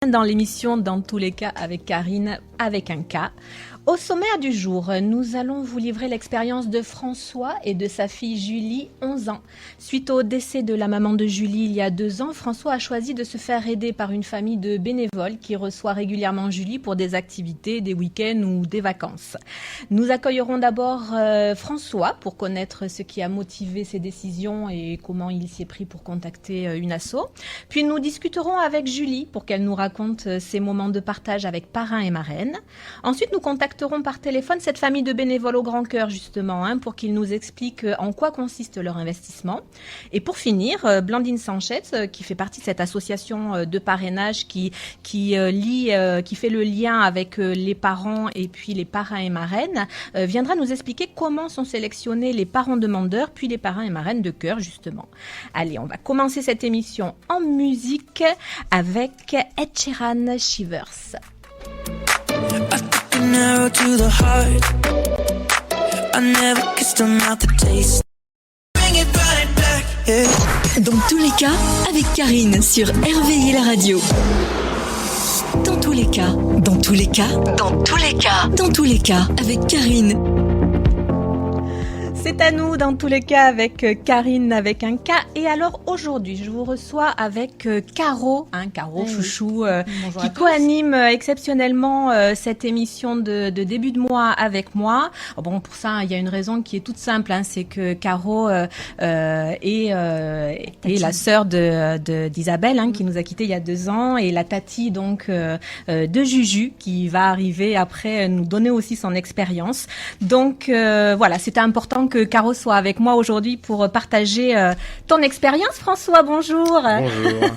Dans l'émission Dans tous les cas avec Karine, avec un K. Au sommaire du jour, nous allons vous livrer l'expérience de François et de sa fille Julie, 11 ans. Suite au décès de la maman de Julie il y a 2 ans, François a choisi de se faire aider par une famille de bénévoles qui reçoit régulièrement Julie pour des activités, des week-ends ou des vacances. Nous accueillerons d'abord François pour connaître ce qui a motivé ses décisions et comment il s'y est pris pour contacter une asso. Puis nous discuterons avec Julie pour qu'elle nous raconte ses moments de partage avec parrain et marraine. Ensuite, nous contacterons par téléphone cette famille de bénévoles au grand cœur justement pour qu'ils nous expliquent en quoi consiste leur investissement. Et pour finir, Blandine Sanchez, qui fait partie de cette association de parrainage qui fait le lien avec les parents et puis les parrains et marraines, viendra nous expliquer comment sont sélectionnés les parents demandeurs puis les parrains et marraines de cœur justement. Allez, on va commencer cette émission en musique avec Ed Sheeran, Shivers. An arrow to the heart. I never kissed a mouth that tastes. Bring it right back, yeah. Dans tous les cas, avec Karine sur RVI la radio. Dans tous les cas, dans tous les cas, dans tous les cas, dans tous les cas, avec Karine. C'est à nous dans tous les cas avec Karine avec un K. Et alors aujourd'hui, je vous reçois avec Caro, Caro chouchou, qui co-anime exceptionnellement cette émission de début de mois avec moi. Bon, pour ça, il y a une raison qui est toute simple, c'est que Caro est la sœur d'Isabelle, qui nous a quittés il y a 2 ans, et la tati donc de Juju qui va arriver après nous donner aussi son expérience. Donc voilà, c'était important que Caro soit avec moi aujourd'hui pour partager ton expérience. François, bonjour. Bonjour.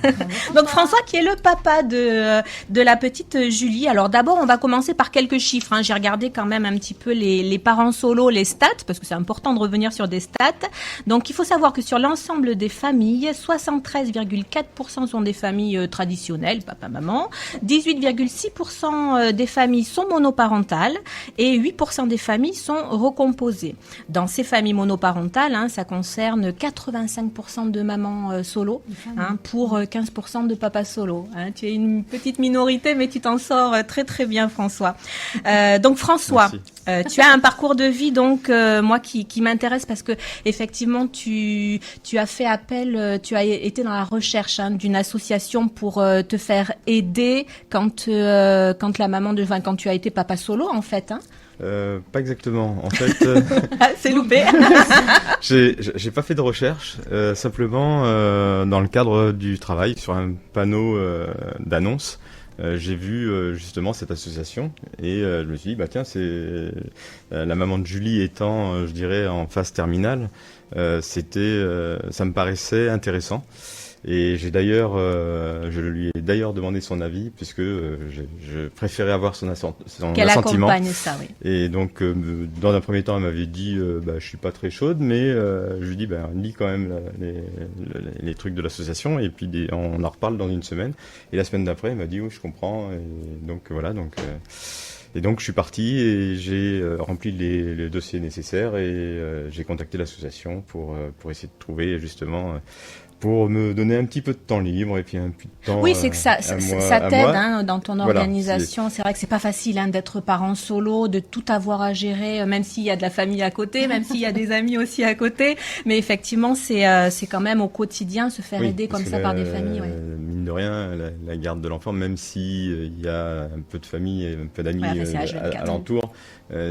Donc François qui est le papa de la petite Julie. Alors d'abord, on va commencer par quelques chiffres. J'ai regardé quand même un petit peu les parents solos, les stats, parce que c'est important de revenir sur des stats. Donc il faut savoir que sur l'ensemble des familles, 73,4% sont des familles traditionnelles, papa-maman. 18,6% des familles sont monoparentales et 8% des familles sont recomposées. Dans ces familles monoparentales, ça concerne 85% de mamans solo, pour 15% de papas solo. Tu es une petite minorité, mais tu t'en sors très très bien, François. Donc François, tu as un parcours de vie donc moi qui m'intéresse parce que effectivement tu as fait appel, tu as été dans la recherche d'une association pour te faire aider quand tu as été papa solo en fait. Pas exactement. En fait, c'est loupé. j'ai pas fait de recherche. Simplement, dans le cadre du travail, sur un panneau d'annonce, j'ai vu justement cette association et je me suis dit, tiens, c'est la maman de Julie étant, je dirais, en phase terminale. Ça me paraissait intéressant. Et je lui ai d'ailleurs demandé son avis puisque je préférais avoir son assentiment. Qu'elle accompagne ça, oui. Et donc, dans un premier temps, elle m'avait dit, je suis pas très chaude, mais je lui dis, lis quand même les trucs de l'association et puis on en reparle dans une semaine. Et la semaine d'après, elle m'a dit, oui, je comprends. Et donc voilà, Et donc je suis parti et j'ai rempli les dossiers nécessaires et j'ai contacté l'association pour essayer de trouver justement pour me donner un petit peu de temps libre et puis un peu de temps. Oui, c'est que ça t'aide dans ton organisation. Voilà, c'est vrai que c'est pas facile d'être parent solo, de tout avoir à gérer, même s'il y a de la famille à côté, même s'il y a des amis aussi à côté. Mais effectivement, c'est quand même au quotidien se faire aider comme ça par des familles. Ouais. Mine de rien, la garde de l'enfant, même si il y a un peu de famille et un peu d'amis alentour,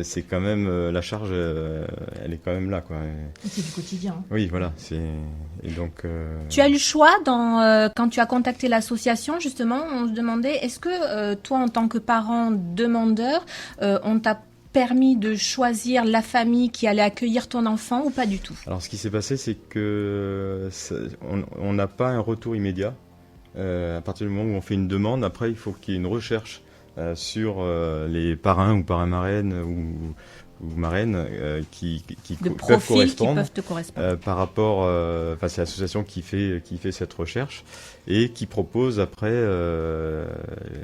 c'est quand même la charge, elle est quand même là, quoi. C'est du quotidien. Oui, voilà. Et donc. Tu as eu le choix quand tu as contacté l'association, justement, on se demandait, est-ce que toi, en tant que parent demandeur, on t'a permis de choisir la famille qui allait accueillir ton enfant ou pas du tout? Alors, ce qui s'est passé, c'est que on n'a pas un retour immédiat. À partir du moment où on fait une demande, après, il faut qu'il y ait une recherche sur les parrains ou parrains-marraines ou marraines qui peuvent correspondre, par rapport c'est l'association qui fait cette recherche et qui propose après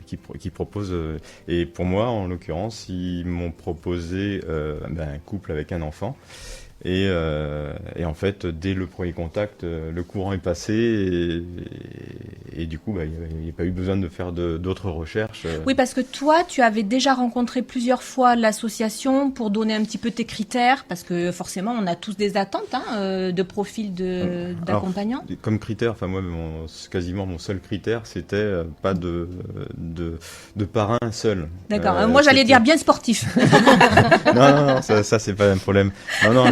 qui propose et pour moi en l'occurrence ils m'ont proposé un couple avec un enfant. Et en fait, dès le premier contact, le courant est passé et du coup, il n'y a pas eu besoin de faire d'autres recherches. Oui, parce que toi, tu avais déjà rencontré plusieurs fois l'association pour donner un petit peu tes critères, parce que forcément, on a tous des attentes de profil d'accompagnant. Comme critère, enfin moi, quasiment mon seul critère, c'était pas de parrain seul. D'accord. Moi, j'allais dire bien sportif. Non, ça c'est pas un problème. Non,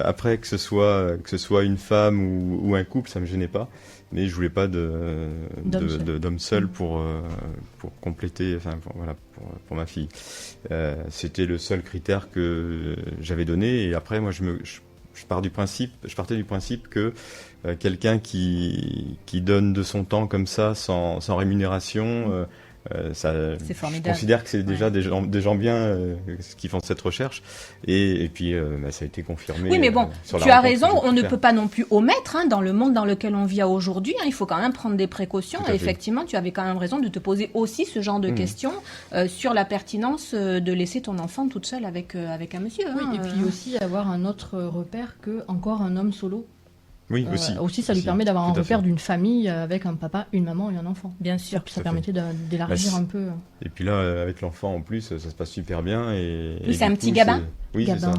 après que ce soit une femme ou un couple, ça me gênait pas. Mais je voulais pas d'homme seul pour compléter, pour ma fille. C'était le seul critère que j'avais donné. Et après, moi, je partais du principe que quelqu'un qui donne de son temps comme ça, sans rémunération, c'est formidable. Je considère que c'est déjà des gens bien qui font cette recherche, et puis ça a été confirmé. Oui, mais bon, tu as raison, on ne peut pas non plus omettre dans le monde dans lequel on vit aujourd'hui. Il faut quand même prendre des précautions. Et effectivement, tu avais quand même raison de te poser aussi ce genre de questions sur la pertinence de laisser ton enfant toute seule avec un monsieur. Oui, et puis aussi avoir un autre repère que encore un homme solo. Oui, aussi, ça lui permet d'avoir un repère d'une famille avec un papa, une maman et un enfant. Bien sûr. Ça permettait d'élargir un peu. Et puis là, avec l'enfant en plus, ça se passe super bien. Oui, c'est un petit Gabin. Oui, Gabin.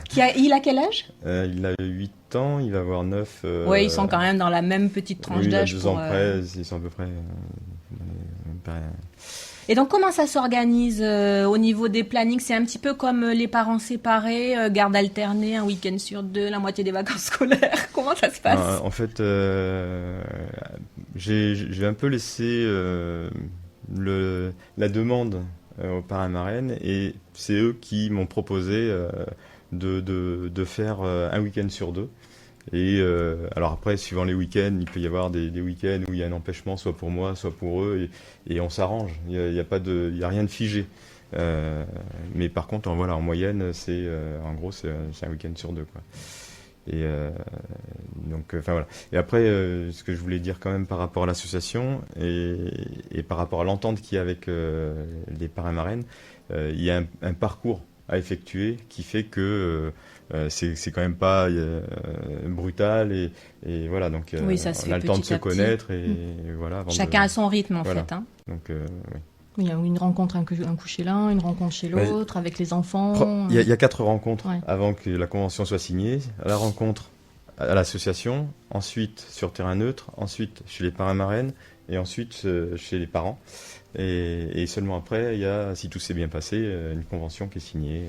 C'est ça. Il a quel âge? Il a 8 ans, il va avoir 9. Oui, ils sont quand même dans la même petite tranche d'âge. Il a 2 ans près, ils sont à peu près... Et donc, comment ça s'organise au niveau des plannings? C'est un petit peu comme les parents séparés, garde alternée, un week-end sur 2, la moitié des vacances scolaires. Comment ça se passe? En fait, j'ai un peu laissé la demande aux parrains marraines, et c'est eux qui m'ont proposé de faire un week-end sur 2. Et alors après, suivant les week-ends, il peut y avoir des week-ends où il y a un empêchement, soit pour moi, soit pour eux, et on s'arrange. Il y a rien de figé. Mais par contre, en moyenne, en gros, c'est un week-end sur 2, quoi. Et donc, voilà. Et après, ce que je voulais dire quand même par rapport à l'association et par rapport à l'entente qu'il y a avec les parrains marraines, il y a un parcours à effectuer qui fait que c'est quand même pas brutal, et voilà, donc oui, on a le temps de se connaître, et voilà. Chacun à son rythme en fait. Donc oui. Il y a une rencontre, un coup chez l'un, une rencontre chez l'autre, avec les enfants. Il y a 4 rencontres avant que la convention soit signée. La rencontre à l'association, ensuite sur terrain neutre, ensuite chez les parrains marraines, et ensuite chez les parents. Et seulement après, il y a, si tout s'est bien passé, une convention qui est signée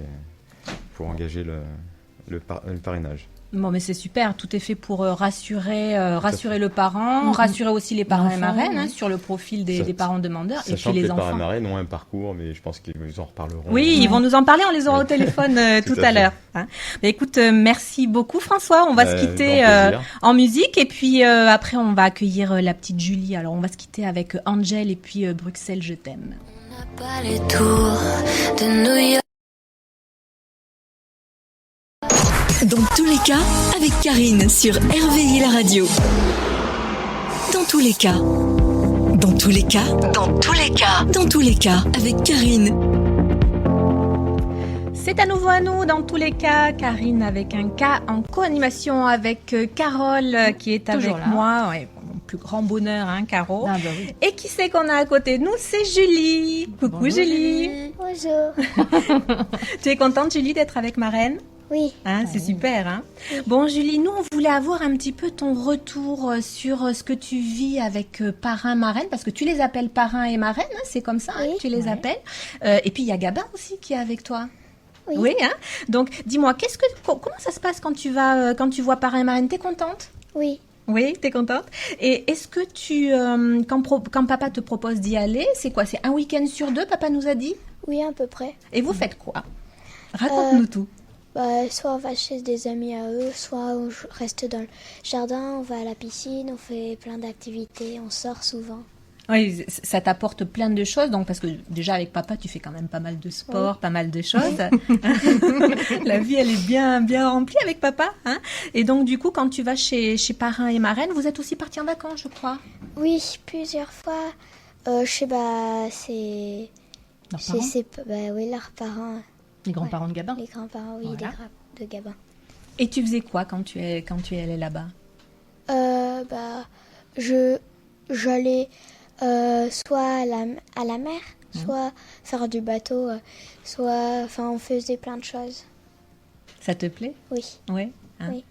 pour engager le parrainage. Bon, mais c'est super, tout est fait pour rassurer le parent, rassurer aussi les parrains et marraines sur le profil des parents demandeurs, et puis les enfants. Les parrains et marraines ont un parcours, mais je pense qu'ils en reparleront. Oui, ils vont nous en parler, on les aura au téléphone tout à l'heure. Mais écoute, merci beaucoup François, on va se quitter en musique, et puis après on va accueillir la petite Julie. Alors on va se quitter avec Angel et puis Bruxelles, je t'aime. On n'a pas les tours de New York. Dans tous les cas, avec Karine sur RVI la radio. Dans tous les cas. Dans tous les cas. Dans tous les cas. Dans tous les cas, avec Karine. C'est à nouveau à nous, dans tous les cas, Karine avec un K, en co-animation avec Carole qui est toujours avec là. moi. Ouais, mon plus grand bonheur, Caro. Ah bah oui. Et qui c'est qu'on a à côté de nous? C'est Julie. Coucou. Bonjour, Julie. Bonjour. Tu es contente, Julie, d'être avec ma reine? Oui. C'est super. Bon, Julie, nous, on voulait avoir un petit peu ton retour sur ce que tu vis avec parrain, marraine, parce que tu les appelles parrain et marraine, c'est comme ça, Oui. tu les appelles. Et puis, il y a Gabin aussi qui est avec toi. Oui. Donc, dis-moi, comment ça se passe quand tu vois parrain et marraine? T'es contente? Oui. Oui, t'es contente. Et est-ce que quand papa te propose d'y aller, c'est quoi? C'est un week-end sur 2, papa nous a dit? Oui, à peu près. Et vous faites quoi? Raconte-nous tout. Soit on va chez des amis à eux, soit on reste dans le jardin, on va à la piscine, on fait plein d'activités, on sort souvent. Oui, ça t'apporte plein de choses, donc parce que déjà avec papa, tu fais quand même pas mal de sport, pas mal de choses. La vie, elle est bien, bien remplie avec papa. Et donc, du coup, quand tu vas chez parrain et marraine, vous êtes aussi partis en vacances, je crois. Oui, plusieurs fois. C'est leurs parents. Les grands-parents de Gabin. Les grands-parents, oui, Voilà. de Gabin. Et tu faisais quoi quand tu es allé là-bas? j'allais soit à la mer, soit faire du bateau, enfin on faisait plein de choses. Ça te plaît? Oui. Ouais. Hein. Oui.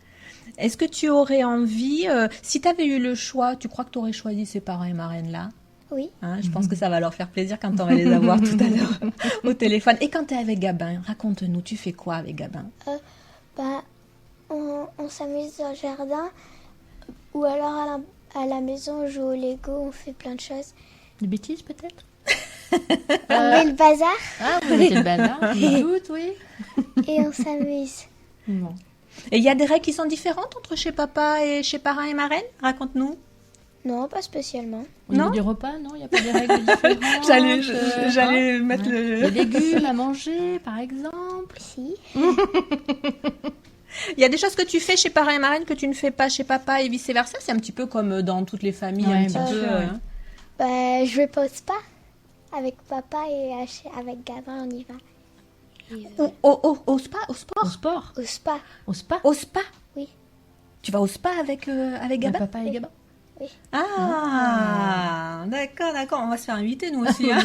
Est-ce que tu aurais envie, si tu avais eu le choix, tu crois que tu aurais choisi ces parrains et marraines là? Oui. Hein, je pense que ça va leur faire plaisir quand on va les avoir tout à l'heure au téléphone. Et quand tu es avec Gabin, raconte-nous, tu fais quoi avec Gabin? On s'amuse dans le jardin ou alors à la maison on joue au Lego, on fait plein de choses. Des bêtises peut-être? On met le bazar Ah, vous mettez le bazar, je doute, oui. et on s'amuse. Bon. Et il y a des règles qui sont différentes entre chez papa et chez parrain et marraine? Raconte-nous. Non, pas spécialement. Au niveau Non des repas, non, il n'y a pas des règles différentes. J'allais mettre Les légumes à manger, par exemple. Si. Il y a des choses que tu fais chez parrain et marraine que tu ne fais pas chez papa et vice-versa. C'est un petit peu comme dans toutes les familles. Ouais, un petit bien peu, sûr, ouais. Je vais pas au spa avec papa et avec Gabin, on y va. Au spa, au Au sport? sport. Au spa, Au spa. Au spa? oui. Tu vas au spa avec Gabin? Papa et Gabin. Ah, d'accord. On va se faire inviter nous aussi. Hein.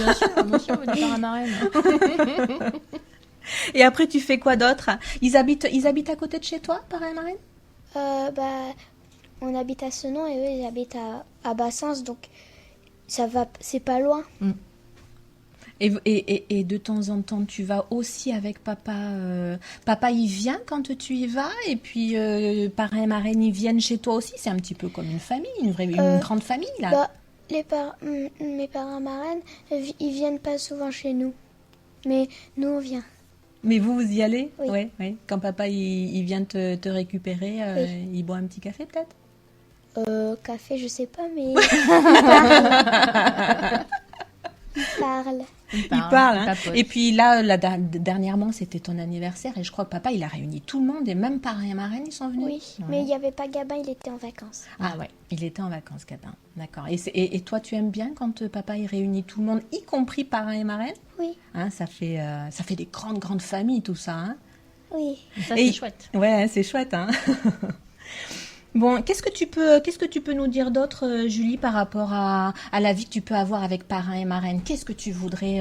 Bien sûr, des parrains marraines. Et après, tu fais quoi d'autre? Ils habitent à côté de chez toi, parrain et marraine? On habite à Senon et eux ils habitent à Bassens, donc c'est pas loin. Et de temps en temps, tu vas aussi avec papa. Papa, il vient quand tu y vas, et puis parrain et marraine, ils viennent chez toi aussi. C'est un petit peu comme une famille, une grande famille là. Mes parents marraines, ils viennent pas souvent chez nous, mais nous on vient. Mais vous y allez? Oui. Ouais. Quand papa il vient te récupérer, Oui. il boit un petit café peut-être? Café, je sais pas, mais il parle. Il parle. Hein. papote. Et puis là, dernièrement, c'était ton anniversaire, et je crois que papa, il a réuni tout le monde, et même parrain et marraine, ils sont venus. Oui, mais il n'y avait pas Gabin, il était en vacances. Ah ouais, il était en vacances, Gabin. D'accord. Et toi, tu aimes bien quand papa il réunit tout le monde, y compris parrain et marraine? Oui, Hein, ça fait des grandes familles, tout ça. Hein. oui. Ça, Et- c'est chouette. Ouais, c'est chouette. Hein. Bon, qu'est-ce que tu peux nous dire d'autre, Julie, par rapport à la vie que tu peux avoir avec parrain et marraine? Qu'est-ce que tu voudrais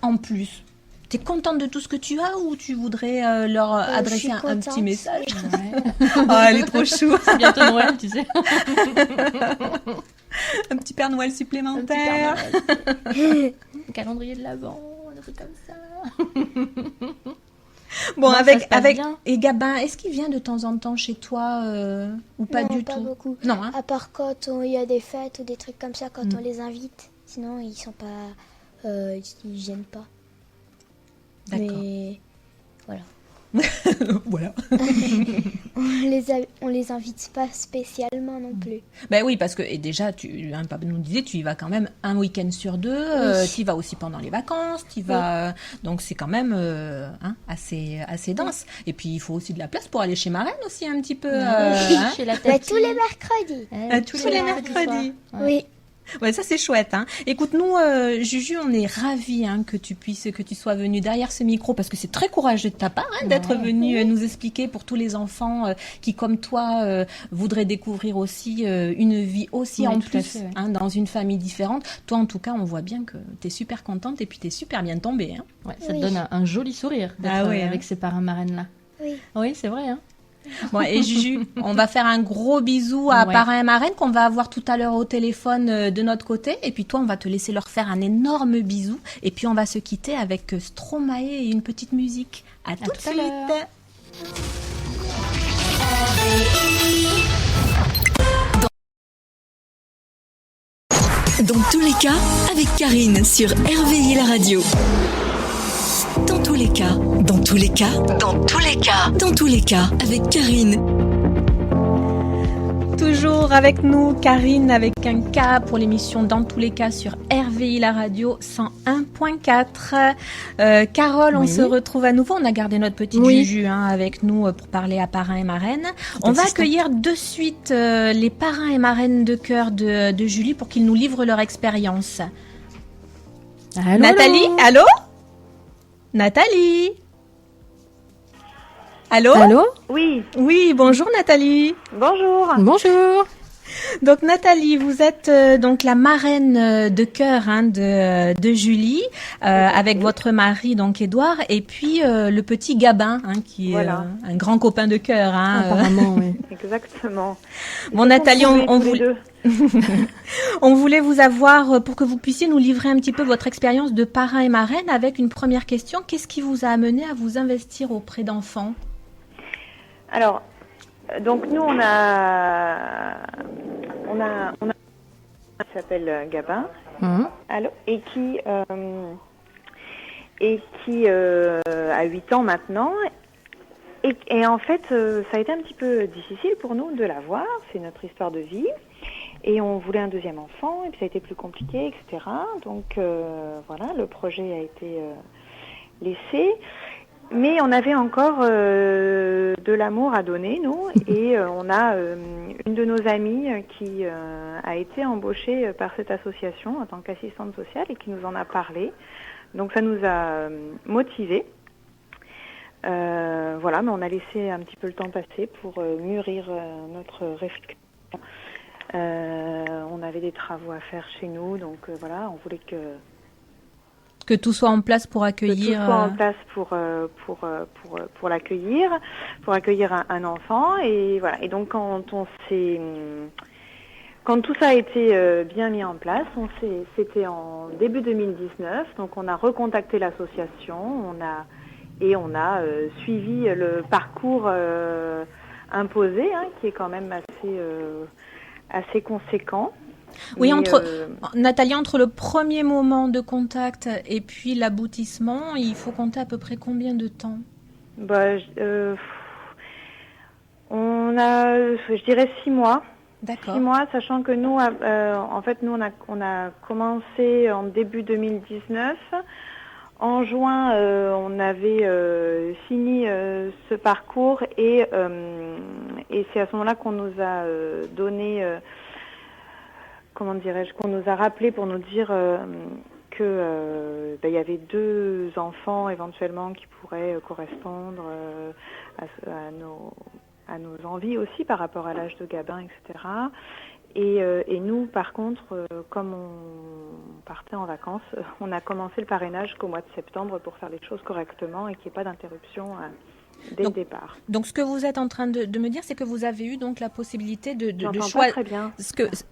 en plus? T'es contente de tout ce que tu as, ou tu voudrais leur adresser suis un petit contente. message? Ouais. Oh, elle est trop chou. C'est bientôt Noël, tu sais. Un petit Père Noël Un petit supplémentaire. Père Noël. Un calendrier de l'Avent, un truc comme ça. Bon, Non, ça se passe avec bien. et Gabin, est-ce qu'il vient de temps en temps chez toi ou pas Non, du pas tout? beaucoup. Non, hein. À part quand il y a des fêtes ou des trucs comme ça, quand on les invite. Sinon, ils sont pas, ils viennent pas. D'accord. Mais voilà. Voilà. On les invite pas spécialement non plus. Ben oui, parce que et déjà, papa nous disait, tu y vas quand même un week-end sur deux. Tu y vas aussi pendant les vacances. Tu vas, donc c'est quand même assez dense. Et puis il faut aussi de la place pour aller chez Marraine aussi un petit peu. Hein. Chez la Bah, tati. tous les mercredis. Tous les mercredis. soirs. Oui. Ouais, ça c'est chouette. Hein. Écoute, nous, Juju, on est ravis que tu sois venu derrière ce micro, parce que c'est très courageux de ta part d'être venu nous expliquer pour tous les enfants qui, comme toi, voudraient découvrir aussi une vie aussi Oui, en tout à plus, fait, ouais. dans une famille différente. Toi, en tout cas, on voit bien que tu es super contente et puis tu es super bien tombée. Hein. Ouais, ça Oui. te donne un joli sourire d'être Ah ouais, avec hein. ces parrains marraines là. Oui. Oui, c'est vrai. Hein. Bon, et Juju, on va faire un gros bisou à Ouais. parrain et marraine qu'on va avoir tout à l'heure au téléphone de notre côté. Et puis toi, on va te laisser leur faire un énorme bisou. Et puis on va se quitter avec Stromae et une petite musique. À tout de tout à suite. l'heure. Dans tous les cas, avec Karine sur RVI la radio. Dans tous les cas, dans tous les cas, dans tous les cas, dans tous les cas, avec Karine. Toujours avec nous, Karine, avec un K pour l'émission Dans tous les cas sur RVI la radio 101.4. Carole, on Oui. se retrouve à nouveau. On a gardé notre petite Oui. Juju avec nous pour parler à parrain et marraine. On va assistant. accueillir de suite les parrains et marraines de cœur de Julie pour qu'ils nous livrent leur expérience. Allô, Nathalie, allô Nathalie Allô Allô. Oui, Oui, bonjour Nathalie. bonjour. Bonjour. Donc Nathalie, vous êtes donc la marraine de cœur de Julie, avec votre mari donc Édouard, et puis le petit Gabin qui est un grand copain de cœur. Apparemment, oui. Exactement. Bon Nathalie, on voulait vous avoir pour que vous puissiez nous livrer un petit peu votre expérience de parrain et marraine avec une première question. Qu'est-ce qui vous a amené à vous investir auprès d'enfants? Alors, donc nous on a qui s'appelle Gabin, et qui a 8 ans maintenant. Et en fait, ça a été un petit peu difficile pour nous de l'avoir. C'est notre histoire de vie. Et on voulait un deuxième enfant, et puis ça a été plus compliqué, etc. Donc voilà, le projet a été laissé. Mais on avait encore de l'amour à donner, nous. Et on a une de nos amies qui a été embauchée par cette association en tant qu'assistante sociale et qui nous en a parlé. Donc ça nous a motivés. Voilà, mais on a laissé un petit peu le temps passer pour mûrir notre réflexion. On avait des travaux à faire chez nous, donc voilà, on voulait que tout soit en place pour accueillir. Que tout soit en place pour l'accueillir, pour accueillir un enfant, et voilà. Et donc quand tout ça a été bien mis en place, c'était en début 2019, donc on a recontacté l'association, on a suivi le parcours imposé, qui est quand même assez conséquent. Oui, Nathalie, entre le premier moment de contact et puis l'aboutissement, il faut compter à peu près combien de temps? Je dirais 6 mois. D'accord. 6 mois, sachant que nous, en fait, nous on a commencé en début 2019. En juin, on avait fini ce parcours et c'est à ce moment-là qu'on nous a donné, qu'on nous a rappelé pour nous dire que il y avait 2 enfants éventuellement qui pourraient correspondre à nos envies aussi par rapport à l'âge de Gabin, etc. Et nous, par contre, comme on partait en vacances, on a commencé le parrainage qu'au mois de septembre pour faire les choses correctement et qu'il n'y ait pas d'interruption dès le départ. Donc, ce que vous êtes en train de me dire, c'est que vous avez eu donc la possibilité de choisir. Pas très bien.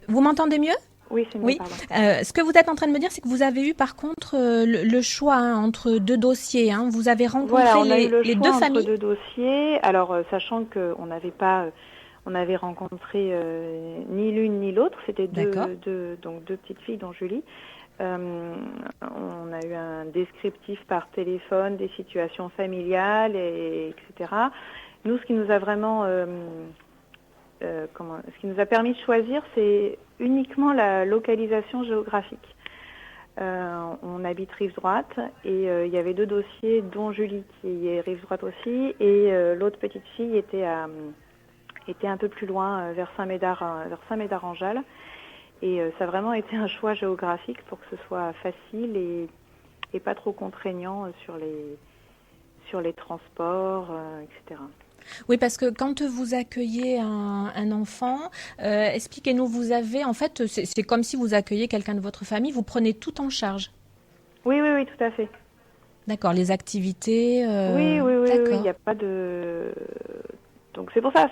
Vous m'entendez mieux? Oui, c'est mieux, oui. Pardon. Ce que vous êtes en train de me dire, c'est que vous avez eu par contre le choix entre 2 dossiers. Vous avez rencontré les 2 familles. Entre 2 dossiers. Alors, sachant qu'on n'avait pas... On avait rencontré ni l'une ni l'autre, c'était deux petites filles, dont Julie. On a eu un descriptif par téléphone des situations familiales, etc. Nous, ce qui nous a vraiment, ce qui nous a permis de choisir, c'est uniquement la localisation géographique. On habite rive droite et il y avait 2 dossiers, dont Julie qui est rive droite aussi, et l'autre petite fille était un peu plus loin, vers Saint-Médard-en-Jalles. Et ça a vraiment été un choix géographique pour que ce soit facile et pas trop contraignant sur les transports, etc. Oui, parce que quand vous accueillez un enfant, expliquez-nous, vous avez, en fait, c'est comme si vous accueillez quelqu'un de votre famille, vous prenez tout en charge. Oui, tout à fait. D'accord, les activités. Oui, il n'y a pas de... Donc c'est pour ça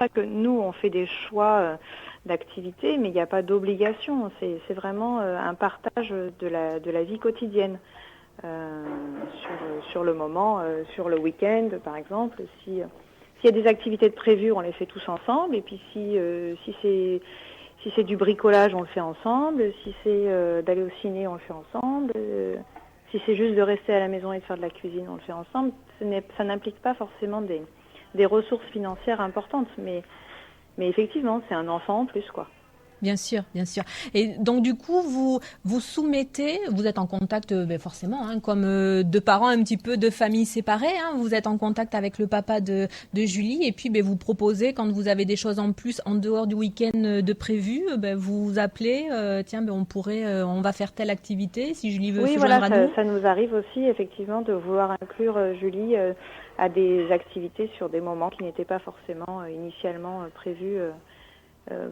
que nous, on fait des choix d'activités, mais il n'y a pas d'obligation. C'est vraiment un partage de la vie quotidienne. Sur le moment, sur le week-end, par exemple. S'il y a des activités de prévues, on les fait tous ensemble. Et puis si c'est du bricolage, on le fait ensemble. Si c'est d'aller au ciné, on le fait ensemble. Si c'est juste de rester à la maison et de faire de la cuisine, on le fait ensemble. Ça n'implique pas forcément des ressources financières importantes, mais effectivement, c'est un enfant en plus, quoi. Bien sûr, bien sûr. Et donc, du coup, vous soumettez, vous êtes en contact, forcément, comme 2 parents un petit peu de familles séparées, vous êtes en contact avec le papa de Julie, et puis vous proposez, quand vous avez des choses en plus, en dehors du week-end de prévu, vous appelez, on va faire telle activité, si Julie veut se joindre à nous. Ça nous arrive aussi, effectivement, de vouloir inclure Julie à des activités sur des moments qui n'étaient pas forcément initialement prévus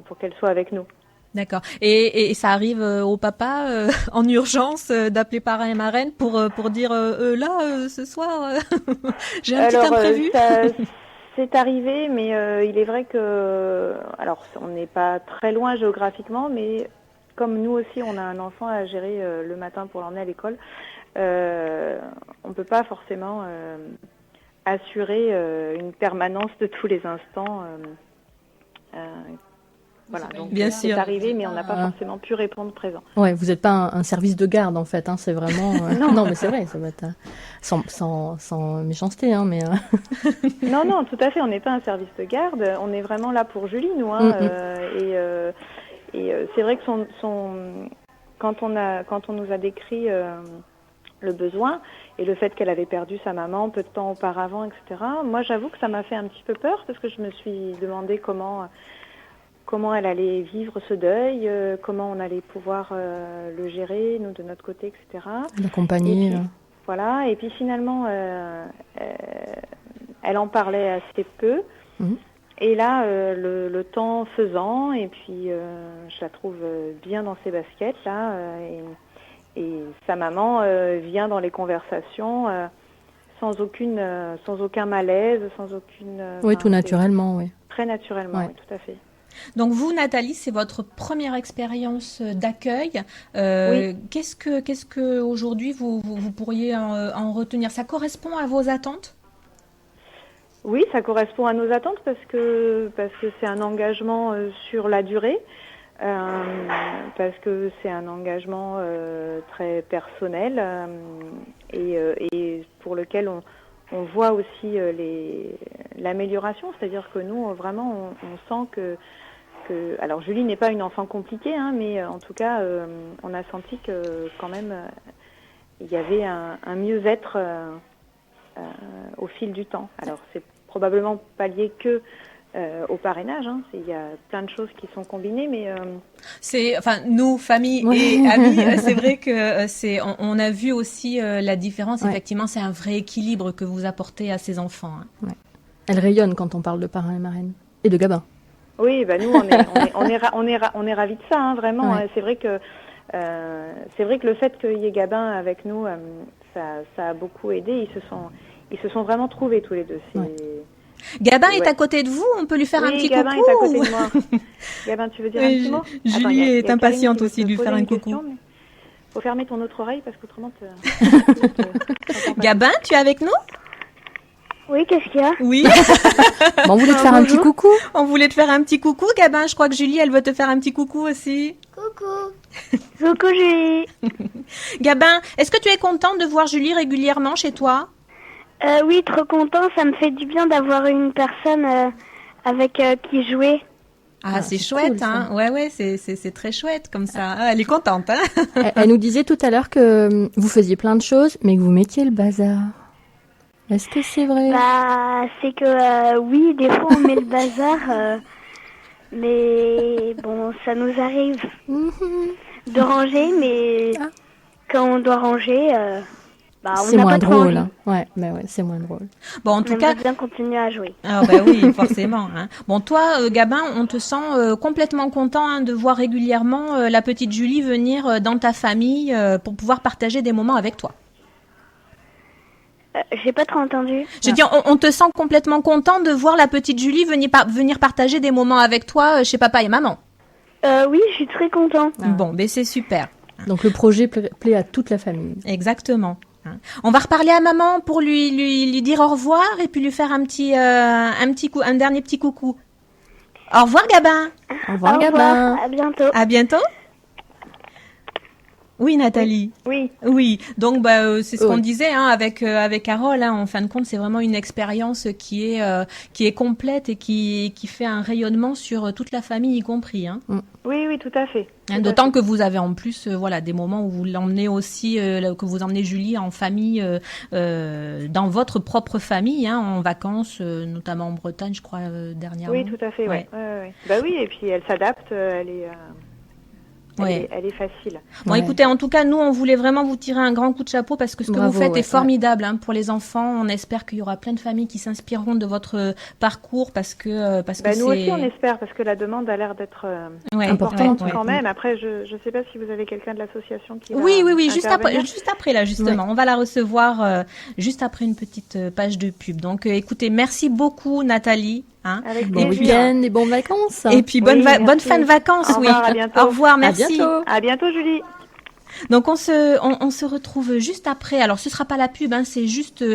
pour qu'elle soit avec nous. D'accord. Et ça arrive au papa en urgence d'appeler parrain et marraine pour dire ce soir j'ai un petit imprévu. C'est arrivé, mais il est vrai que alors on n'est pas très loin géographiquement, mais comme nous aussi on a un enfant à gérer le matin pour l'emmener à l'école, on peut pas forcément assurer une permanence de tous les instants. Voilà, donc bien c'est sûr. arrivé, mais on n'a pas forcément pu répondre présent. Ouais, vous n'êtes pas un service de garde en fait, hein, c'est vraiment. Non, mais c'est vrai, ça va être sans méchanceté, hein, mais. Non, tout à fait. On n'est pas un service de garde. On est vraiment là pour Julie, nous. Hein, et c'est vrai que quand on nous a décrit le besoin et le fait qu'elle avait perdu sa maman peu de temps auparavant, etc. Moi, j'avoue que ça m'a fait un petit peu peur parce que je me suis demandé comment elle allait vivre ce deuil, comment on allait pouvoir le gérer, nous, de notre côté, etc. L'accompagner. Voilà, et puis finalement, elle en parlait assez peu. Et là, le temps faisant, et puis je la trouve bien dans ses baskets, là, et sa maman vient dans les conversations sans aucun malaise, sans aucune... Oui, tout naturellement, oui. Très naturellement, oui, tout à fait. Donc vous, Nathalie, c'est votre première expérience d'accueil. Oui. Qu'est-ce que aujourd'hui vous pourriez en retenir? Ça correspond à vos attentes? Oui, ça correspond à nos attentes parce que c'est un engagement sur la durée, parce que c'est un engagement très personnel et pour lequel on voit aussi l'amélioration, c'est-à-dire que nous, vraiment, on sent que alors Julie n'est pas une enfant compliquée, hein, mais en tout cas, on a senti que quand même, il y avait un mieux-être au fil du temps. Alors, c'est probablement pas lié que au parrainage, hein. Il y a plein de choses qui sont combinées, mais nous, famille et amis, c'est vrai que on a vu aussi la différence. Effectivement, c'est un vrai équilibre que vous apportez à ces enfants. Hein. Ouais. Elle rayonne quand on parle de parrain et marraine et de Gabin. Oui, nous on est ravis de ça, hein, vraiment. Ouais. C'est vrai que le fait qu'il y ait Gabin avec nous, ça a beaucoup aidé. Ils se sont vraiment trouvés tous les deux. Gabin est à côté de vous, on peut lui faire un petit coucou. Gabin est à côté de moi. Gabin, tu veux dire un petit mot? Julie est impatiente aussi de lui faire un coucou. Faut fermer ton autre oreille parce qu'autrement Gabin, tu es avec nous? Oui, qu'est-ce qu'il y a? Oui. On voulait te faire un petit coucou. On voulait te faire un petit coucou, Gabin. Je crois que Julie, elle veut te faire un petit coucou aussi. Coucou. Coucou, Julie. Gabin, est-ce que tu es content de voir Julie régulièrement chez toi? Oui, trop content. Ça me fait du bien d'avoir une personne avec qui jouer. Ah, c'est chouette, cool, hein. Ouais, c'est très chouette comme ça. Ah, elle est contente, hein. Elle nous disait tout à l'heure que vous faisiez plein de choses, mais que vous mettiez le bazar. Est-ce que c'est vrai? Bah, c'est que oui, des fois on met le bazar, mais bon, ça nous arrive de ranger, mais quand on doit ranger, c'est moins drôle. Hein. Ouais, c'est moins drôle. Bon, en tout cas, bien continuer à jouer. Ah bah oui, forcément. Hein. Bon, toi, Gabin, on te sent complètement content de voir régulièrement la petite Julie venir dans ta famille pour pouvoir partager des moments avec toi. J'ai pas trop entendu. Je dis, on te sent complètement content de voir la petite Julie venir partager des moments avec toi chez papa et maman. Oui, je suis très content. Bon, ben c'est super. Donc le projet plaît à toute la famille. Exactement. On va reparler à maman pour lui dire au revoir et puis lui faire un dernier petit coucou. Au revoir, Gabin. Au revoir, Gabin. À bientôt. À bientôt. Oui, Nathalie. Oui. Donc, c'est ce qu'on disait, hein, avec Carole. Hein, en fin de compte, c'est vraiment une expérience qui est complète et qui fait un rayonnement sur toute la famille, y compris. Hein. Oui, tout à fait. D'autant que vous avez en plus, des moments où vous l'emmenez aussi, que vous emmenez Julie en famille, dans votre propre famille, hein, en vacances, notamment en Bretagne, je crois, dernièrement. Oui, tout à fait. Ouais. Bah oui, et puis elle s'adapte. Elle est elle est facile. Bon, écoutez, en tout cas, nous, on voulait vraiment vous tirer un grand coup de chapeau parce que ce que vous faites est formidable pour les enfants. On espère qu'il y aura plein de familles qui s'inspireront de votre parcours parce que nous aussi, on espère parce que la demande a l'air d'être importante quand même. Après, je ne sais pas si vous avez quelqu'un de l'association qui va juste après là, justement. On va la recevoir juste après une petite page de pub. Donc, écoutez, merci beaucoup, Nathalie. Avec bon week-end et bonnes vacances. Et puis bonne fin de vacances. Au revoir, à bientôt. Au revoir, merci. À bientôt, Julie. Donc on se retrouve juste après. Alors ce sera pas la pub, c'est juste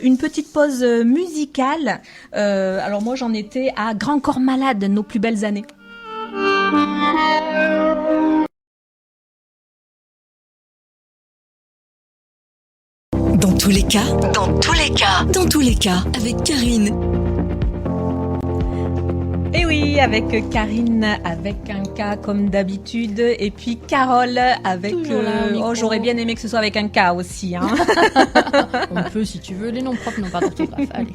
une petite pause musicale. Alors moi j'en étais à Grand Corps Malade, nos plus belles années. Dans tous les cas, avec Karine. Et oui, avec Karine, avec un K comme d'habitude, et puis Carole avec... j'aurais bien aimé que ce soit avec un K aussi. On peut, si tu veux, les noms propres n'ont pas d'orthographe. Allez.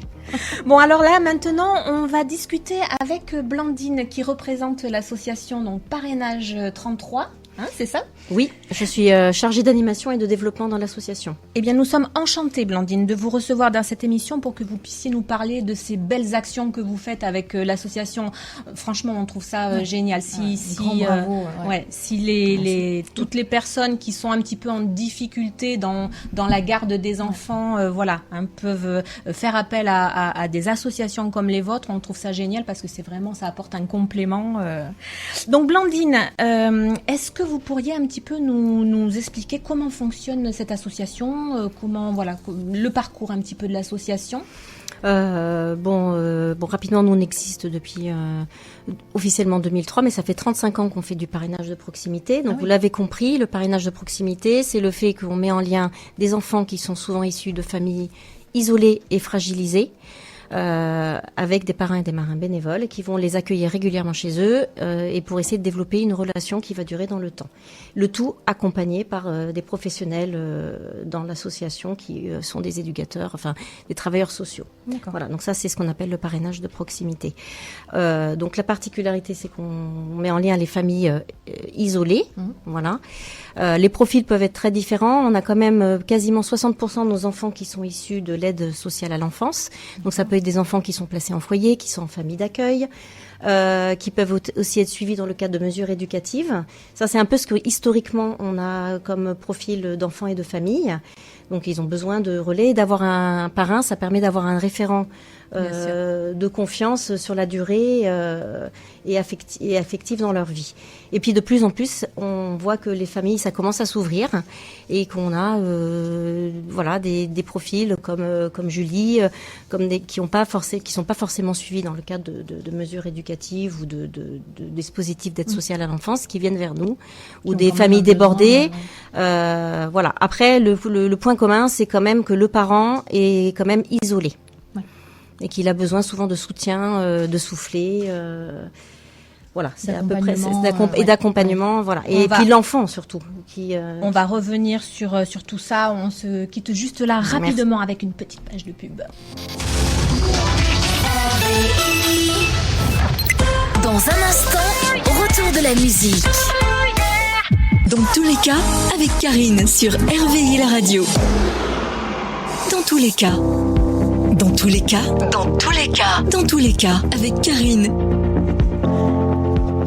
Bon, alors là, maintenant, on va discuter avec Blandine, qui représente l'association donc Parrainage 33. C'est ça ? Oui, je suis chargée d'animation et de développement dans l'association. Eh bien, nous sommes enchantés, Blandine, de vous recevoir dans cette émission pour que vous puissiez nous parler de ces belles actions que vous faites avec l'association. Franchement, on trouve ça génial. Bravo, si toutes les personnes qui sont un petit peu en difficulté dans la garde des enfants, peuvent faire appel à des associations comme les vôtres, on trouve ça génial parce que c'est vraiment, ça apporte un complément. Donc, Blandine, est-ce que vous pourriez un petit peu nous expliquer comment fonctionne cette association, le parcours un petit peu de l'association? Rapidement, nous on existe depuis officiellement 2003, mais ça fait 35 ans qu'on fait du parrainage de proximité. Donc vous l'avez compris, le parrainage de proximité, c'est le fait qu'on met en lien des enfants qui sont souvent issus de familles isolées et fragilisées, avec des parrains et des marraines bénévoles qui vont les accueillir régulièrement chez eux et pour essayer de développer une relation qui va durer dans le temps. Le tout accompagné par des professionnels dans l'association qui sont des éducateurs, des travailleurs sociaux. D'accord. Voilà, donc ça c'est ce qu'on appelle le parrainage de proximité. Donc la particularité c'est qu'on met en lien les familles isolées. Voilà. Les profils peuvent être très différents. On a quand même quasiment 60% de nos enfants qui sont issus de l'aide sociale à l'enfance. Donc ça peut être des enfants qui sont placés en foyer, qui sont en famille d'accueil, qui peuvent aussi être suivis dans le cadre de mesures éducatives. Ça, c'est un peu ce que historiquement on a comme profil d'enfants et de familles. Donc ils ont besoin de relais, d'avoir un parrain, ça permet d'avoir un référent de confiance sur la durée et affective dans leur vie. Et puis de plus en plus, on voit que les familles, ça commence à s'ouvrir et qu'on a des profils comme Julie, qui sont pas forcément suivis dans le cadre de mesures éducatives ou de dispositifs d'aide sociale à l'enfance, qui viennent vers nous, ou des familles débordées. Après, le point commun, c'est quand même que le parent est quand même isolé. Et qu'il a besoin souvent de soutien, de souffler, c'est à peu près et d'accompagnement, Et puis l'enfant surtout. On va revenir sur tout ça. On se quitte juste là rapidement avec une petite page de pub. Dans un instant, retour de la musique. Dans tous les cas, avec Karine sur RVI la radio. Dans tous les cas. Dans tous les cas, avec Karine.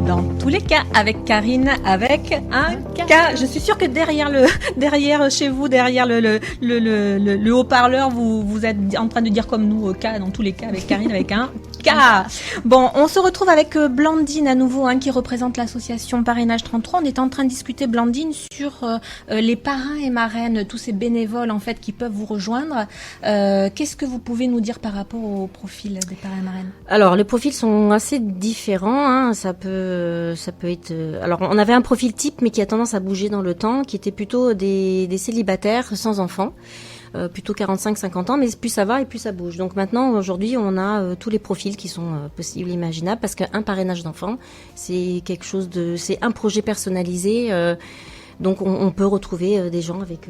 Dans tous les cas, avec Karine, avec un K. Je suis sûre que derrière chez vous, derrière le haut-parleur, vous êtes en train de dire comme nous, K, dans tous les cas, avec Karine, avec un K. Bon, on se retrouve avec Blandine à nouveau, qui représente l'association Parrainage 33. On est en train de discuter, Blandine, sur les parrains et marraines, tous ces bénévoles, en fait, qui peuvent vous rejoindre. Qu'est-ce que vous pouvez nous dire par rapport au profil des parrains et marraines? Alors, les profils sont assez différents, Ça peut être... Alors, on avait un profil type, mais qui a tendance à bouger dans le temps, qui était plutôt des célibataires sans enfants. Plutôt 45-50 ans, mais plus ça va et plus ça bouge. Donc maintenant, aujourd'hui, on a tous les profils qui sont possibles, imaginables, parce qu'un parrainage d'enfants, c'est c'est un projet personnalisé. Donc on peut retrouver des gens avec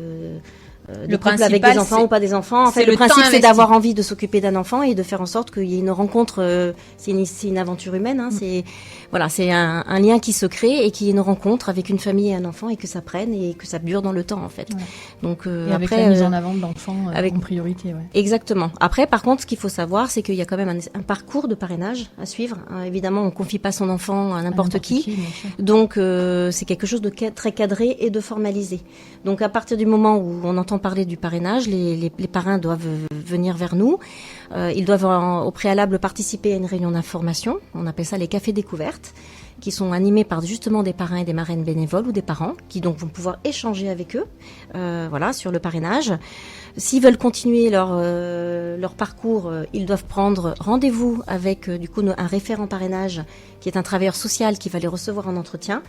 de couple avec des enfants ou pas des enfants. En fait, le principe, c'est d'avoir envie de s'occuper d'un enfant et de faire en sorte qu'il y ait une rencontre. C'est une aventure humaine. Hein, c'est un lien qui se crée et qu'il y ait une rencontre avec une famille et un enfant et que ça prenne et que ça dure dans le temps, en fait. Ouais. Donc et avec la mise en avant de l'enfant en priorité. Ouais. Exactement. Après, par contre, ce qu'il faut savoir, c'est qu'il y a quand même un parcours de parrainage à suivre. Évidemment, on confie pas son enfant à n'importe qui. Donc, c'est quelque chose de très cadré et de formalisé. Donc, à partir du moment où on entend parler du parrainage, les parrains doivent venir vers nous. Ils doivent au préalable participer à une réunion d'information. On appelle ça les cafés découvertes, qui sont animés par justement des parrains et des marraines bénévoles ou des parents, qui donc vont pouvoir échanger avec eux, sur le parrainage. S'ils veulent continuer leur parcours, ils doivent prendre rendez-vous avec un référent parrainage, qui est un travailleur social qui va les recevoir en entretien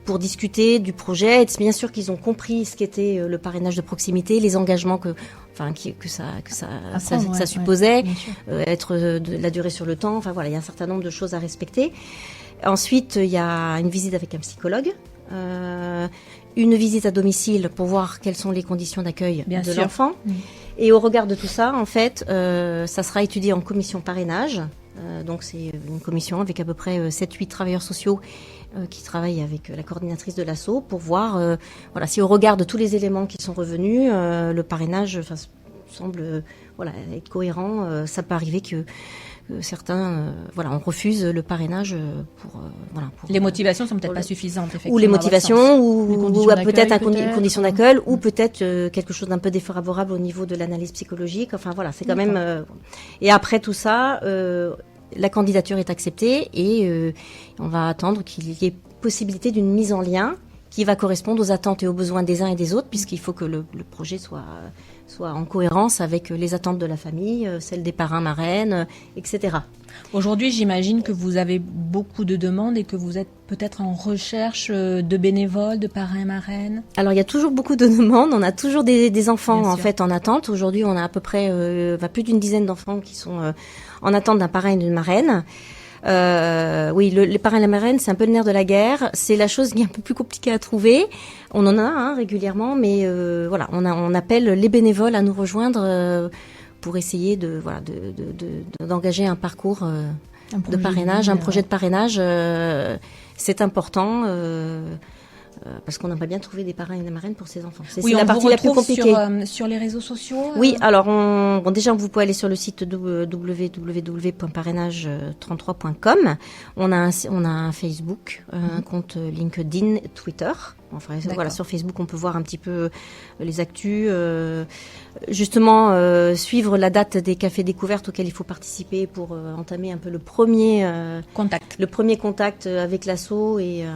pour discuter du projet, être bien sûr qu'ils ont compris ce qu'était le parrainage de proximité, les engagements que ça supposait, être de la durée sur le temps. Enfin voilà, il y a un certain nombre de choses à respecter. Ensuite, il y a une visite avec un psychologue, une visite à domicile pour voir quelles sont les conditions d'accueil de l'enfant. Et au regard de tout ça, en fait, ça sera étudié en commission parrainage. Donc c'est une commission avec à peu près 7-8 travailleurs sociaux qui travaillent avec la coordinatrice de l'asso pour voir si au regard de tous les éléments qui sont revenus, le parrainage semble être cohérent. Ça peut arriver que certains, on refuse le parrainage pour les motivations sont peut-être pas suffisantes, effectivement. Ou les motivations, ou peut-être une condition d'accueil, ou peut-être quelque chose d'un peu défavorable au niveau de l'analyse psychologique. Enfin voilà, c'est quand même. Et après tout ça, la candidature est acceptée et on va attendre qu'il y ait possibilité d'une mise en lien qui va correspondre aux attentes et aux besoins des uns et des autres, puisqu'il faut que le projet soit en cohérence avec les attentes de la famille, celles des parrains, marraines, etc. Aujourd'hui, j'imagine que vous avez beaucoup de demandes et que vous êtes peut-être en recherche de bénévoles, de parrains et marraines. Alors, il y a toujours beaucoup de demandes. On a toujours des enfants en attente. Aujourd'hui, on a à peu près plus d'une dizaine d'enfants qui sont en attente d'un parrain et d'une marraine. Les parrains et la marraine, c'est un peu le nerf de la guerre. C'est la chose qui est un peu plus compliquée à trouver. On en a régulièrement, mais on appelle les bénévoles à nous rejoindre pour essayer d'engager un parcours de parrainage, un projet de parrainage. C'est important. Parce qu'on aimerait bien trouver des parrains et des marraines pour ces enfants. C'est la partie la plus compliquée. Sur les réseaux sociaux. Oui, alors déjà vous pouvez aller sur le site www.parrainage33.com. On a un Facebook, un compte LinkedIn, Twitter. Enfin sur Facebook on peut voir un petit peu les actus. Suivre la date des cafés découvertes auxquels il faut participer pour entamer un peu le premier contact avec l'asso et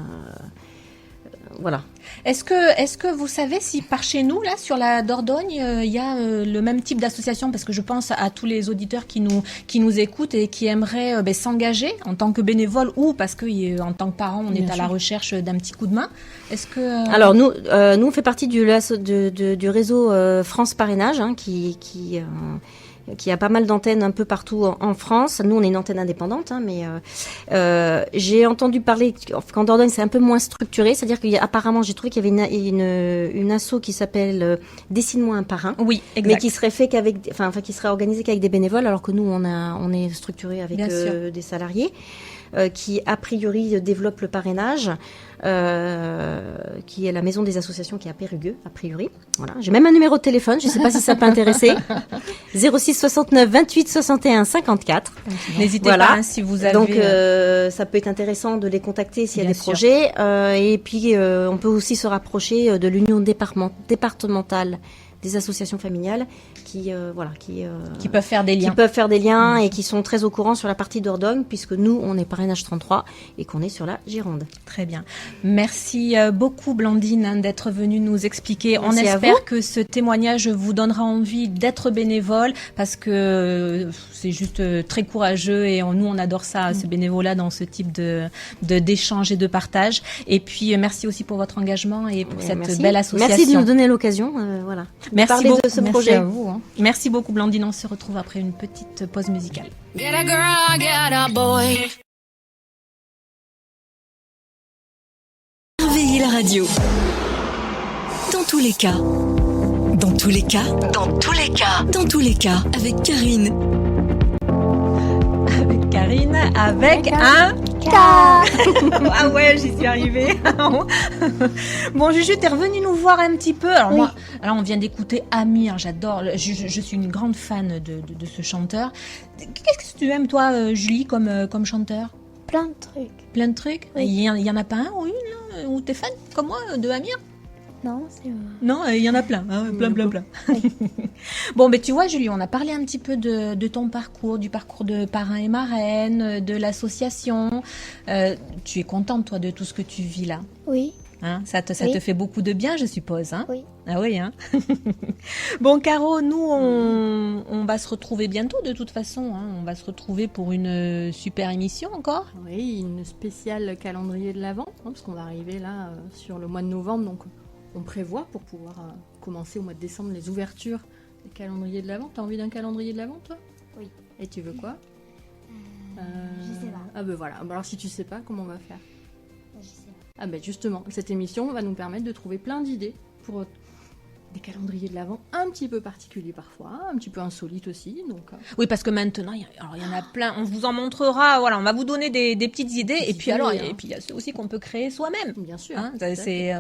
voilà. Est-ce que vous savez si par chez nous, là, sur la Dordogne, il y a le même type d'association? Parce que je pense à tous les auditeurs qui nous écoutent et qui aimeraient s'engager en tant que bénévole ou parce que en tant que parent, on est à la recherche d'un petit coup de main. Est-ce que Alors nous on fait partie du réseau France Parrainage qui a pas mal d'antennes un peu partout en France. Nous, on est une antenne indépendante, mais j'ai entendu parler qu'en Dordogne, c'est un peu moins structuré. C'est-à-dire qu'apparemment, j'ai trouvé qu'il y avait une asso qui s'appelle Dessine-moi un parrain. Oui, exact. Mais qui serait qui serait organisée qu'avec des bénévoles, alors que nous, on est structuré avec des salariés. Qui a priori développe le parrainage, qui est la maison des associations qui est à Périgueux, a priori. Voilà. J'ai même un numéro de téléphone, je ne sais pas si ça peut intéresser. 06 69 28 61 54. N'hésitez pas si vous avez. Donc ça peut être intéressant de les contacter s'il y a des projets. Et puis on peut aussi se rapprocher de l'union départementale des associations familiales qui peuvent faire des liens. Qui peuvent faire des liens et qui sont très au courant sur la partie Dordogne, puisque nous, on est parrainage 33 et qu'on est sur la Gironde. Très bien. Merci beaucoup, Blandine, d'être venue nous expliquer. Merci, on espère que ce témoignage vous donnera envie d'être bénévole, parce que c'est juste très courageux et nous, on adore ça, ce bénévolat dans ce type d'échange et de partage. Et puis, merci aussi pour votre engagement et pour cette belle association. Merci de nous donner l'occasion. Merci beaucoup de ce projet. À vous. Merci beaucoup, Blandine. On se retrouve après une petite pause musicale. Get a girl, get a boy. Réveillez la radio. Dans tous les cas. Dans tous les cas, dans tous les cas, avec Karine. Avec Karine, avec un K. Ah ouais, j'y suis arrivée. Bon, Juju, t'es revenue nous voir un petit peu. Alors moi, on vient d'écouter Amir, j'adore. Je suis une grande fan de ce chanteur. Qu'est-ce que tu aimes, toi, Julie, comme chanteur? Plein de trucs. Plein de trucs. Oui. Il y en a pas un ou une là, où t'es fan, comme moi, de Amir? Non, c'est vrai. Non, il y en a plein, hein, plein. Oui. Bon, mais tu vois, Julie, on a parlé un petit peu de ton parcours, du parcours de parrain et marraine, de l'association. Tu es contente, toi, de tout ce que tu vis là? Oui. Hein, ça te Oui. fait beaucoup de bien, je suppose. Hein? Oui. Ah oui, hein. Bon, Caro, nous, on va se retrouver bientôt, de toute façon. Hein. On va se retrouver pour une super émission encore. Oui, une spéciale calendrier de l'Avent, hein, parce qu'on va arriver là sur le mois de novembre, donc on prévoit pour pouvoir commencer au mois de décembre les ouvertures des calendriers de l'Avent. T'as envie d'un calendrier de l'Avent, toi? Oui. Et tu veux quoi? Je sais pas. Ah ben voilà, alors si tu sais pas, comment on va faire? Je sais pas. Ah ben justement, cette émission va nous permettre de trouver plein d'idées pour des calendriers de l'Avent un petit peu particuliers parfois, un petit peu insolites aussi. Donc, Oui, parce que maintenant, il y en a plein. On vous en montrera. Voilà, on va vous donner des petites idées. Et puis il y a ceux aussi qu'on peut créer soi-même. bien sûr. Hein,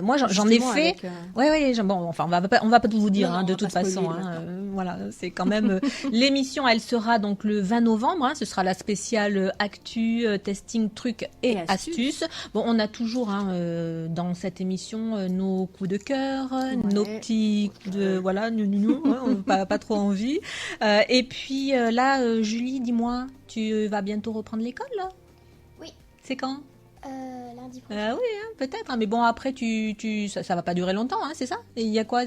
moi, j'en ai Justement, fait. avec, Bon, enfin, on va pas tout vous dire, Non, hein, on de va toute pas façon. spoiler, Hein, voilà, c'est quand même l'émission. Elle sera donc le 20 novembre. Hein, ce sera la spéciale actu, testing, trucs et astuces. Bon, on a toujours dans cette émission nos coups de cœur, nos petits coups de on n'a pas trop envie. Et puis là, Julie, dis-moi, tu vas bientôt reprendre l'école là? Oui. C'est quand? Lundi prochain. Oui, hein, peut-être. Hein, mais bon, après, ça va pas durer longtemps, hein, c'est ça? Et il y a quoi?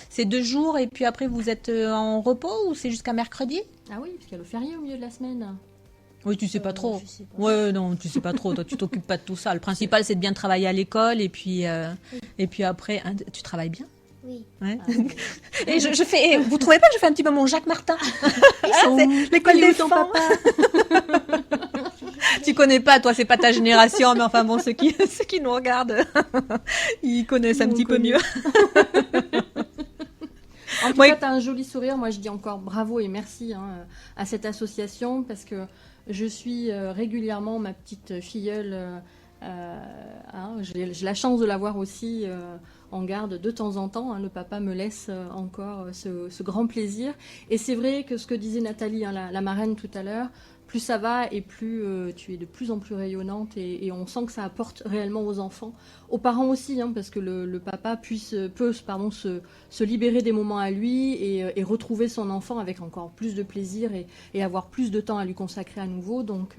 C'est 2 jours et puis après vous êtes en repos ou c'est jusqu'à mercredi? Ah oui, parce qu'il y a le férié au milieu de la semaine. Oui, tu sais pas trop. Je sais pas. Ouais, non, tu sais pas trop. Toi, tu t'occupes pas de tout ça. Le principal, c'est de bien travailler à l'école et puis après, hein, tu travailles bien? Oui. Ouais. Ah, oui. Et je fais. Vous trouvez pas que je fais un petit peu mon Jacques Martin? C'est l'école des ton enfants. papa. Tu connais pas, toi, c'est pas ta génération, mais enfin bon, ceux qui nous regardent, ils connaissent un petit peu mieux. En tout cas, tu as un joli sourire. Moi, je dis encore bravo et merci à cette association parce que je suis régulièrement ma petite filleule. J'ai la chance de l'avoir aussi en garde de temps en temps. Le papa me laisse encore ce grand plaisir. Et c'est vrai que ce que disait Nathalie, la marraine tout à l'heure, plus ça va et plus tu es de plus en plus rayonnante et on sent que ça apporte réellement aux enfants, aux parents aussi, parce que le papa peut se libérer des moments à lui et retrouver son enfant avec encore plus de plaisir et avoir plus de temps à lui consacrer à nouveau. Donc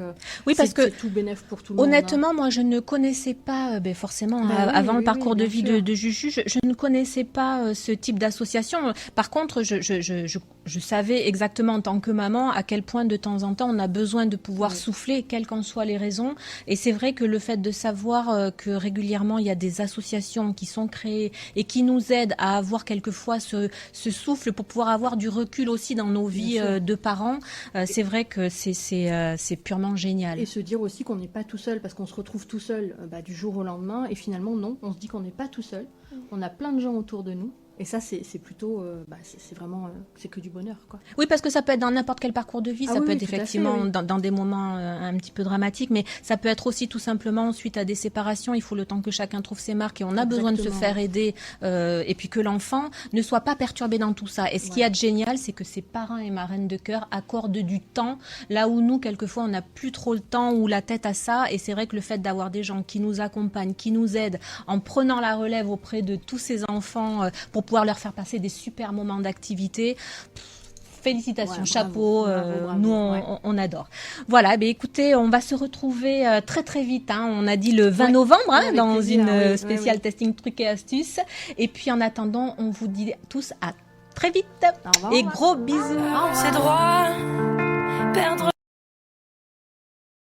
oui, parce que c'est tout bénef pour tout le monde. Honnêtement, moi, je ne connaissais pas, forcément, avant le parcours de vie de Juju, je ne connaissais pas ce type d'association. Par contre, je savais exactement en tant que maman à quel point de temps en temps on a besoin de pouvoir souffler, quelles qu'en soient les raisons. Et c'est vrai que le fait de savoir que régulièrement il y a des associations qui sont créées et qui nous aident à avoir quelquefois ce souffle pour pouvoir avoir du recul aussi dans nos vies de parents, c'est vrai que c'est purement génial. Et se dire aussi qu'on n'est pas tout seul parce qu'on se retrouve tout seul du jour au lendemain et finalement non, on se dit qu'on n'est pas tout seul. On a plein de gens autour de nous. Et ça, c'est plutôt, c'est vraiment, c'est que du bonheur, quoi. Oui, parce que ça peut être dans n'importe quel parcours de vie, ça peut être effectivement dans des moments un petit peu dramatiques, mais ça peut être aussi tout simplement suite à des séparations, il faut le temps que chacun trouve ses marques et on a besoin de se faire aider, et puis que l'enfant ne soit pas perturbé dans tout ça. Et ce qu'il y a de génial, c'est que ces parrains et marraines de cœur accordent du temps, là où nous, quelquefois, on n'a plus trop le temps ou la tête à ça, et c'est vrai que le fait d'avoir des gens qui nous accompagnent, qui nous aident, en prenant la relève auprès de tous ces enfants, pour pouvoir leur faire passer des super moments d'activité. Félicitations, chapeau, bravo, nous on adore. Voilà, écoutez, on va se retrouver très très vite. On a dit le 20 novembre dans plaisir, une spéciale testing trucs et astuces. Et puis en attendant, on vous dit tous à très vite. Au revoir, et gros bisous. C'est droit, perdre